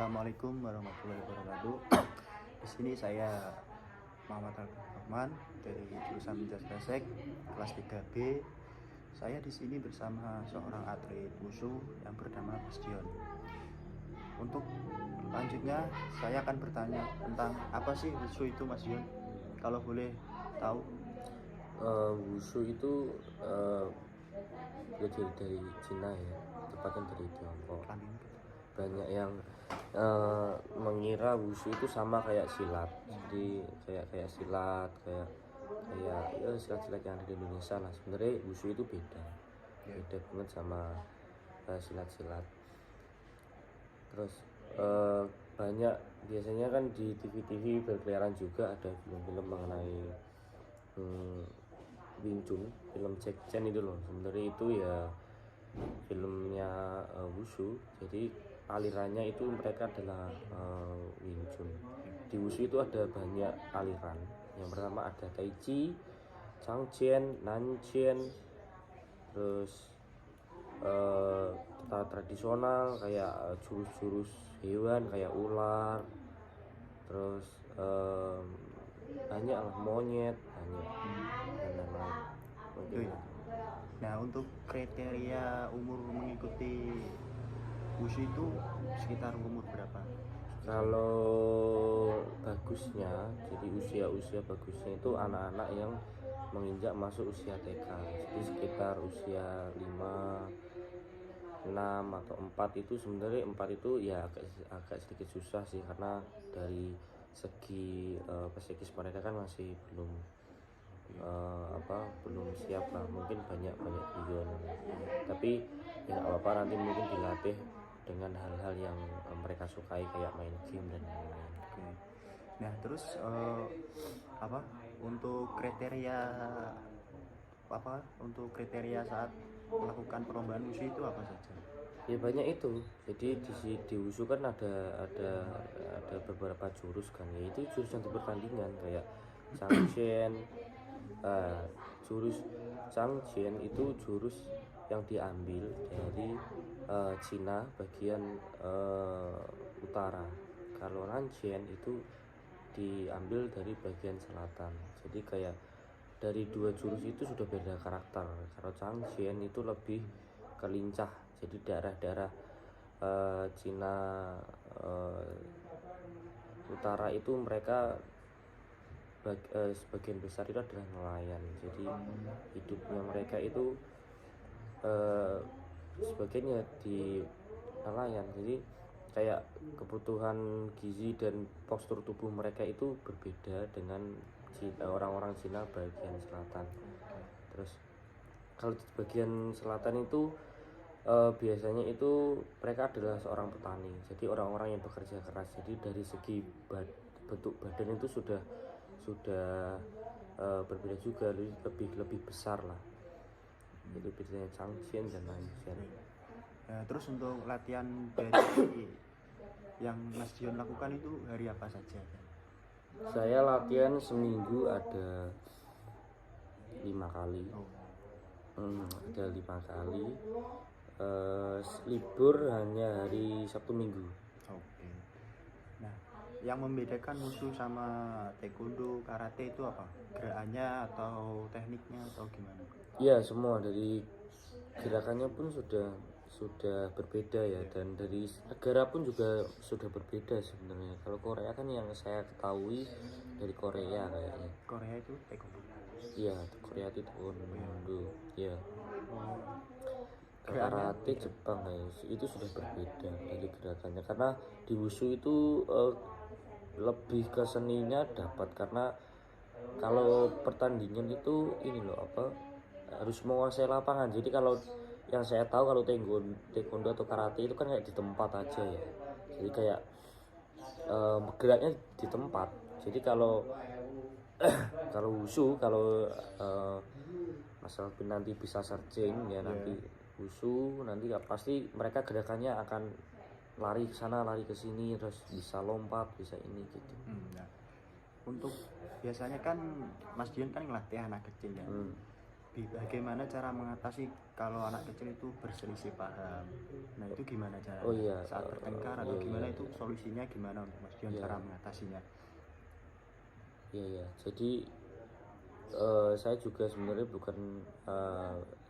Assalamualaikum warahmatullahi wabarakatuh. Di sini saya Muhammad Rahman dari jurusan Jasresek kelas 3B. Saya di sini bersama seorang atlet wushu yang bernama Mas Dion. Untuk lanjutnya saya akan bertanya tentang apa sih wushu itu, Mas Dion? Kalau boleh tahu. Wushu itu belajar dari Cina ya, tepatnya dari Tiongkok. Banyak yang mengira wushu itu sama kayak silat, jadi kayak silat, kayak ya silat-silat yang ada di Indonesia lah. Sebenarnya wushu itu beda banget sama silat-silat. Terus banyak biasanya kan di TV-TV berkeliaran juga ada film-film mengenai Wing Chun, film Jack Chan itu loh. Sebenarnya itu ya filmnya wushu, jadi alirannya itu mereka adalah Wing Chun. Di wushu itu ada banyak aliran. Yang pertama ada Tai Chi, Chang Chen, Nan Chen, terus tradisional kayak jurus-jurus hewan kayak ular, terus banyak lah, monyet banyak dan lain-lain. Nah, untuk kriteria umur mengikuti wushu itu sekitar umur berapa? Kalau bagusnya, jadi usia bagusnya itu anak-anak yang menginjak masuk usia TK, jadi sekitar usia 5, 6 atau 4 itu. Sebenarnya 4 itu ya agak sedikit susah sih, karena dari segi psikis mereka kan masih belum belum siap lah, mungkin banyak guyon, tapi ya nggak apa-apa, nanti mungkin dilatih dengan hal-hal yang mereka sukai kayak main game dan lain-lain. Nah, terus untuk kriteria saat melakukan perlombaan wushu itu apa saja? Ya banyak itu. Jadi di wushu kan ada beberapa jurus kan, yaitu jurus yang dipertandingan kayak Changchen. Jurus Changchen itu jurus yang diambil dari Cina bagian utara. Kalau Nanchen itu diambil dari bagian selatan. Jadi kayak dari dua jurus itu sudah beda karakter. Kalau Changchen itu lebih kelincah, jadi daerah-daerah Cina utara itu mereka sebagian besar itu adalah nelayan. Jadi hidupnya mereka itu sebagiannya di nelayan. Jadi kayak kebutuhan gizi dan postur tubuh mereka itu berbeda dengan orang-orang Cina bagian selatan. Terus kalau di bagian selatan itu biasanya itu mereka adalah seorang petani, jadi orang-orang yang bekerja keras. Jadi dari segi bentuk badan itu sudah berbeda juga, lebih besar lah. Itu bedanya Changchen dan Nanchen. Terus untuk latihan dari yang Mas Dion lakukan itu hari apa saja? Saya latihan seminggu ada 5 kali. Ada 5 kali. Libur hanya hari Sabtu Minggu. Oke. Nah, yang membedakan wushu sama taekwondo, karate itu apa? Gerakannya atau tekniknya atau gimana? Iya, semua dari gerakannya pun sudah berbeda ya, dan dari negara pun juga sudah berbeda sebenarnya. Kalau Korea kan yang saya ketahui dari Korea kayaknya. Korea itu taekwondo. Iya, Korea itu taekwondo. Iya. Karate Jepang itu sudah berbeda dari gerakannya, karena di wushu itu lebih ke seninya dapat, karena kalau pertandingan itu ini loh harus menguasai lapangan. Jadi kalau yang saya tahu, kalau taekwondo atau karate itu kan kayak di tempat aja ya, jadi kayak geraknya di tempat. Jadi kalau kalau wushu, kalau masalah nanti bisa searching ya, nanti wushu nanti ya pasti mereka gerakannya akan lari ke sana, lari ke sini, terus bisa lompat, bisa ini gitu. Nah, untuk biasanya kan Mas Dion kan ngelatih anak kecil ya. bagaimana cara mengatasi kalau anak kecil itu berselisih paham. Nah itu gimana cara Oh iya, saat bertengkar atau iya, gimana iya, itu iya. solusinya gimana untuk Mas Dion Iya. cara mengatasinya? Iya ya, jadi saya juga sebenarnya bukan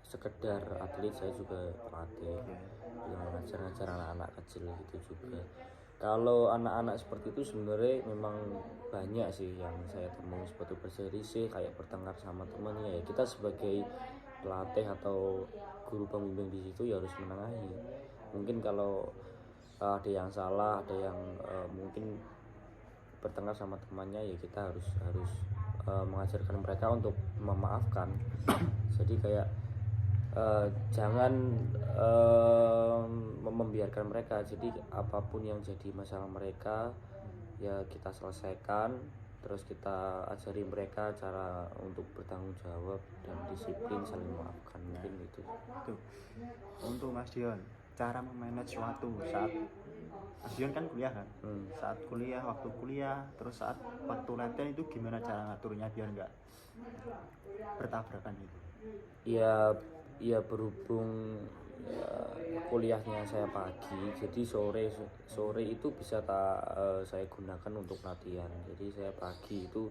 sekedar atlet, saya juga pelatih Iya. yang ngajar-ngajar anak-anak kecil gitu juga. Kalau anak-anak seperti itu sebenarnya memang banyak sih yang saya temui seperti berselisih kayak bertengkar sama temannya. Ya kita sebagai pelatih atau guru pembimbing di situ ya harus menengahi. Mungkin kalau ada yang salah, ada yang mungkin bertengkar sama temannya, ya kita harus mengajarkan mereka untuk memaafkan. Jadi kayak jangan membiarkan mereka. Jadi apapun yang jadi masalah mereka ya kita selesaikan, terus kita ajari mereka cara untuk bertanggung jawab dan disiplin, saling memaafkan. Mungkin itu. Tuh. Untuk Mas Dion, cara memanage waktu saat Mas Dion kan kuliah kan? Saat kuliah, waktu kuliah, terus saat waktu latihan itu gimana cara ngaturnya biar nggak bertabrakan itu? Ya berhubung ya, kuliahnya saya pagi, jadi sore itu bisa saya gunakan untuk latihan. Jadi saya pagi itu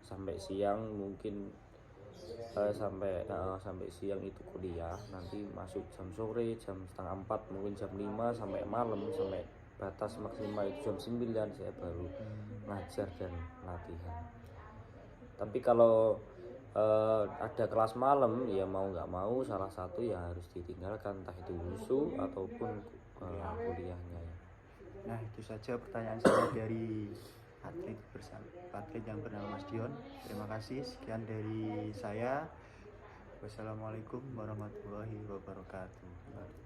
sampai siang, mungkin sampai siang itu kuliah, nanti masuk jam sore, jam setengah 4, mungkin jam 5 sampai malam, sampai batas maksimal itu jam 9 saya baru ngajar dan latihan. Tapi kalau ada kelas malam, ya mau nggak mau salah satu ya harus ditinggalkan, entah itu wusu ataupun kuliahnya. Nah itu saja pertanyaan saya dari atlet yang bernama Mas Dion. Terima kasih, sekian dari saya. Wassalamualaikum warahmatullahi wabarakatuh.